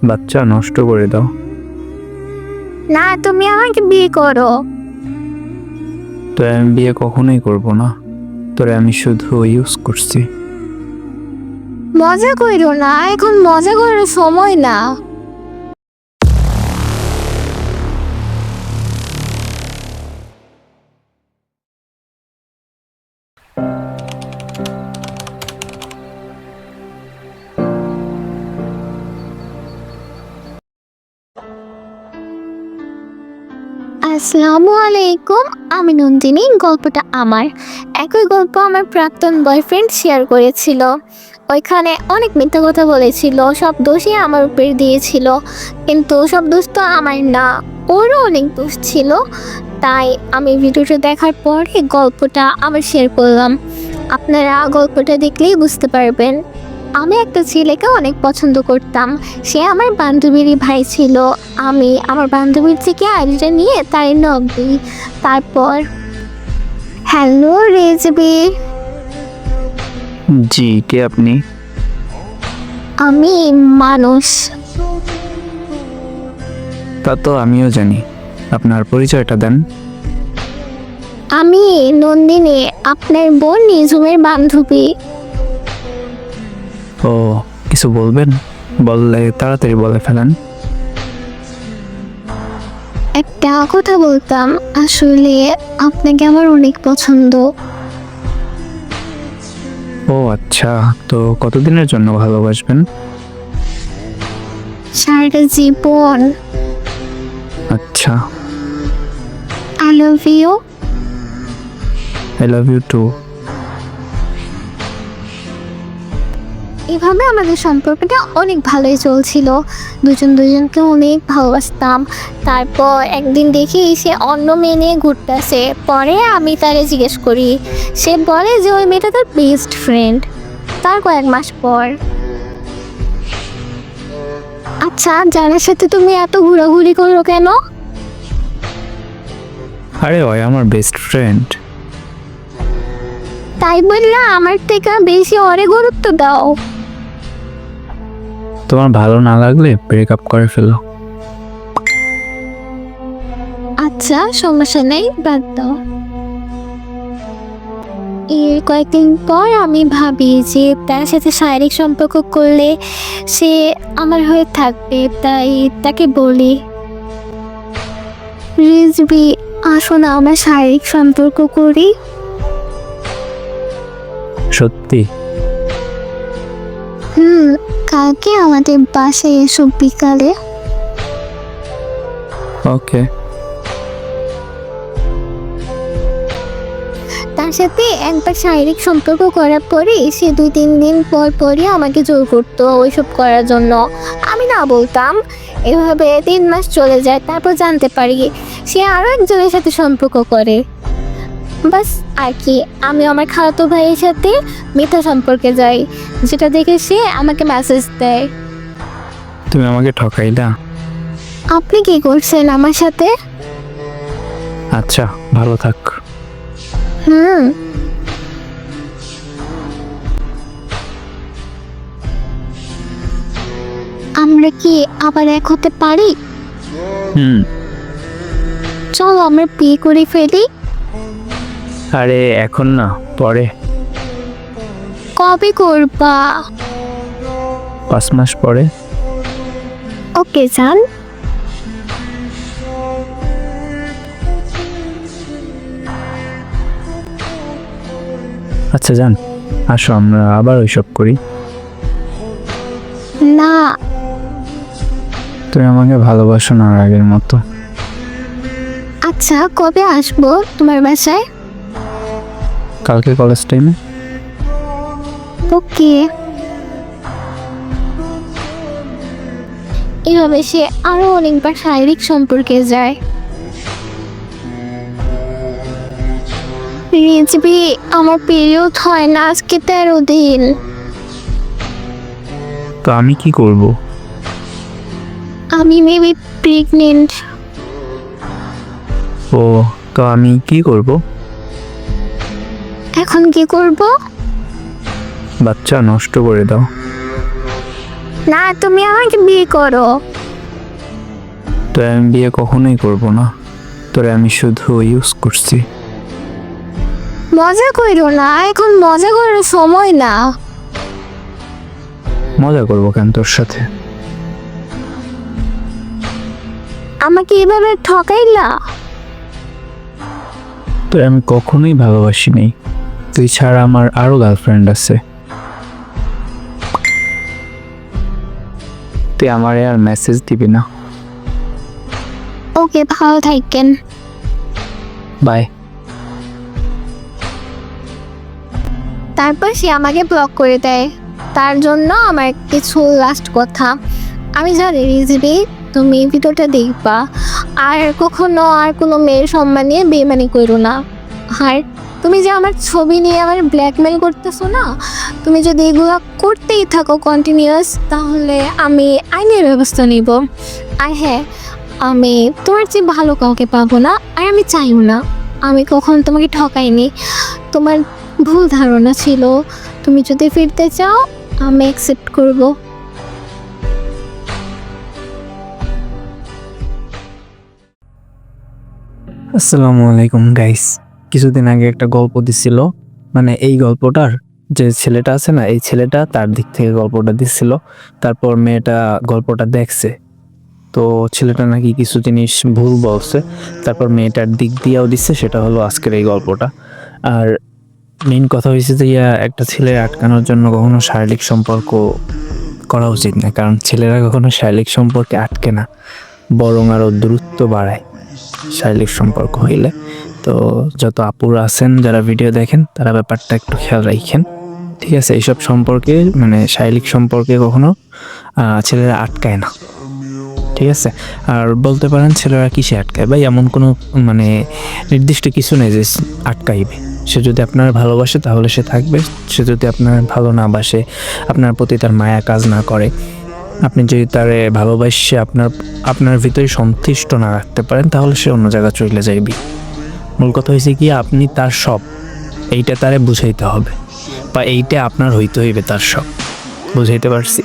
বাচ্চা নষ্ট করে দাও। না, তুমি আমাকে বিয়ে করো। তো আমি বিয়ে কখনোই করব না, তোরে আমি শুধু ইউজ করছি। মজা কইরো না, এখন মজা করার সময় না। আসসালামু আলাইকুম, আমি নন্দিনী। গল্পটা আমার। একই গল্প আমার প্রাক্তন বয়ফ্রেন্ড শেয়ার করেছিল। ওইখানে অনেক মিথ্যা কথা বলেছিল, সব দোষই আমার উপর দিয়েছিল, কিন্তু সব দোষ তো আমার না, ওরও অনেক দোষ ছিল। তাই আমি ভিডিওটা দেখার পরে গল্পটা আবার শেয়ার করলাম। আপনারা গল্পটা দেখলেই বুঝতে পারবেন। আমি একটা ছেলেকে অনেক পছন্দ করতাম। সে আমার বান্ধবীরই ভাই ছিল। আমি আমার বান্ধবীর থেকে আইডিটা নিয়ে তার নক দিই। তারপর, হ্যালো রেজবি। জি, কে আপনি? আমি মানুষ। তা তো আমিও জানি, আপনার পরিচয়টা দেন। আমি নন্দিনী, আপনার বোন নিঝুমের বান্ধবী। ও, কিছু বলবেন? বললে তাড়াতাড়ি বলে ফেলেন। একটা কথা বলতাম, আসলে আপনাকে আমার অনেক পছন্দ। ও আচ্ছা, তো কতদিনের জন্য ভালোবাসবেন? সারাটা জীবন। আচ্ছা, I love you. I love you too. এভাবে আমাদের সম্পর্কটা অনেক ভালোই চলছিল। দুজনকে অনেক ভালোবাসতাম। তারপর একদিন দেখি সে অন্য মেয়ে নিয়ে ঘুরতেছে। পরে আমি তারে জিজ্ঞেস করি, সে বলে যে ওই মেয়েটা তার বেস্ট ফ্রেন্ড। তার কয়েক মাস পর, আচ্ছা যার সাথে তুমি এত ঘোরাঘুরি করো কেন? আরে ওই আমার বেস্ট ফ্রেন্ড। তাই বললা আমার থেকে বেশি ওরে গুরুত্ব দাও। তোমার ভালো না লাগলে ব্রেকআপ করে ফেলো। আচ্ছা সমস্যা নেই, বাদ দাও। এর কয়েকদিন পর আমি ভাবি যে তার সাথে শারীরিক সম্পর্ক করলে সে আমার হয়ে থাকবে, তাই তাকে বলি, রিজবি আসো না আমরা শারীরিক সম্পর্ক করি। সত্যি? কালকে আমাদের বাসায় এসো বিকালে। ওকে। তার সাথে একবার শারীরিক সম্পর্ক করার পরে সে 2-3 দিন পর পরই আমাকে জোর করতো ওইসব করার জন্য। আমি না বলতাম। এভাবে 3 মাস চলে যায়, তারপর জানতে পারি সে আরও একজনের সাথে সম্পর্ক করে। বাস আর কি, আমি আমার খালাতো ভাইয়ের সাথে মিথ্যা সম্পর্কে যাই, যেটা দেখে সে আমাকে মেসেজ দেয়। তুমি আমাকে ঠকাইলা। আপনি কি করছেন আমার সাথে? আচ্ছা, ভালো থাক। আমরা কি আবার এক হতে পারি? চলো আমরা বিয়ে করে ফেলি। আরে এখন না, পরে। কবে করবা? 5 মাস পরে। ওকে যান। আচ্ছা যান, আসো আমরা আবার ওইসব করি। না। তুমি আমাকে ভালোবাসো না আর আগের মতো। আচ্ছা কবে আসবো তোমার বাসায়? কালকে কলেজ টাইমে। ওকে। এভাবে সে আরো অনেকবার শারীরিক সম্পর্কে যায়। রিজবি আমার পিরিয়ড হয় না আজকে 13 দিন। তো আমি কি করব? আমি মেবি প্রেগনেন্ট। ও, তো আমি কি করব? এখন কি করব? বাচ্চা নষ্ট করে দাও। না, তুমি আমাকে বিয়ে করো। তো আমি বিয়ে কখনোই করব না, তোরে আমি শুধু ইউজ করছি। মজা করো না, এখন মজা করার সময় না। মজা করবো কেন তোর সাথে? আমাকে এভাবে ঠকাইলা? তো আমি কখনোই ভালোবাসি নাই, তুই ছাড়া আমার আরো গার্লফ্রেন্ড আছে। তুই আমারে আর মেসেজ দিবি না। ওকে, ভালো থাকেন। বাই। তারপর সে আমাকে ব্লক করে দেয়। তার জন্য আমার কিছু লাস্ট কথা, আমি জানি রিজবি তুমি এই ভিডিওটা দেখবা, আর কখনো আর কোনো মেয়ের সম্মান নিয়ে বেইমানি করো না। আর তুমি যে আমার ছবি নিয়ে আমার ব্ল্যাকমেল করতেছো না, তুমি যদি এগুলো করতেই থাকো কন্টিনিউয়াস, তাহলে আমি আইনের ব্যবস্থা নিব। আর হ্যাঁ, আমি তোমার চেয়ে ভালো কাউকে পাবো না, আর আমি চাইও না। আমি কখনো তোমাকে ঠকাইনি, তোমার ভুল ধারণা ছিল। তুমি যদি ফিরতে চাও, আমি অ্যাকসেপ্ট করব। আসসালামু আলাইকুম গাইস। কিছুদিন আগে একটা গল্প দিছিল, মানে এই গল্পটার যে ছেলেটা আছে না, এই ছেলেটা তার দিক থেকে গল্পটা দিছিল। তারপর মেয়েটা গল্পটা দেখছে, তো ছেলেটা নাকি কিছু জিনিস ভুল বলছে, তারপর মেয়েটার দিক দিয়েও দিচ্ছে। সেটা হলো আজকের এই গল্পটা। আর মেইন কথা হয়েছে যে একটা ছেলে আটকানোর জন্য কখনো শারীরিক সম্পর্ক করা উচিত না, কারণ ছেলেরা কখনো শারীরিক সম্পর্কে আটকে না, বরং আরও দূরত্ব বাড়ায় শারীরিক সম্পর্ক হইলে। তো যত আপুরা আছেন যারা ভিডিও দেখেন, তারা ব্যাপারটা একটু খেয়াল রাখেন, ঠিক আছে? এইসব সম্পর্কে মানে শারীরিক সম্পর্কে কখনো ছেলেরা আটকায় না, ঠিক আছে? আর বলতে পারেন ছেলেরা কিসে আটকায়? ভাই এমন কোনো মানে নির্দিষ্ট কিছু নেই যে আটকাইবে। সে যদি আপনার ভালোবাসে তাহলে সে থাকবে, সে যদি আপনার ভালো না বাসে, আপনার প্রতি তার মায়া কাজ না করে, আপনি যদি তারে ভালোবাসে আপনার ভিতরে সন্তুষ্ট না রাখতে পারেন, তাহলে সে অন্য জায়গায় চলে যাইবি। মূল কথা হয়েছে কি, আপনি তার সব, এইটা তারে বুঝাইতে হবে, বা এইটা আপনার হইতে হইবে তার সব। বুঝাইতে পারছি?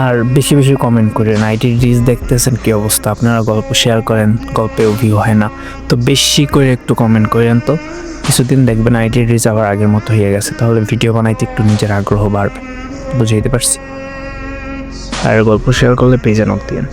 আর বেশি বেশি কমেন্ট করেন। আইটি রিলস দেখতেছেন কি অবস্থা, আপনারা গল্প শেয়ার করেন, গল্পেও ভিউ হয় না, তো বেশি করে একটু কমেন্ট করেন। তো কিছুদিন দেখবেন আইটি রিলস আবার আগের মতো হয়ে গেছে, তাহলে ভিডিও বানাইতে একটু নিজের আগ্রহ বাড়বে। বুঝাইতে পারছি? আর গল্প শেয়ার করলে পেজে নক দিন।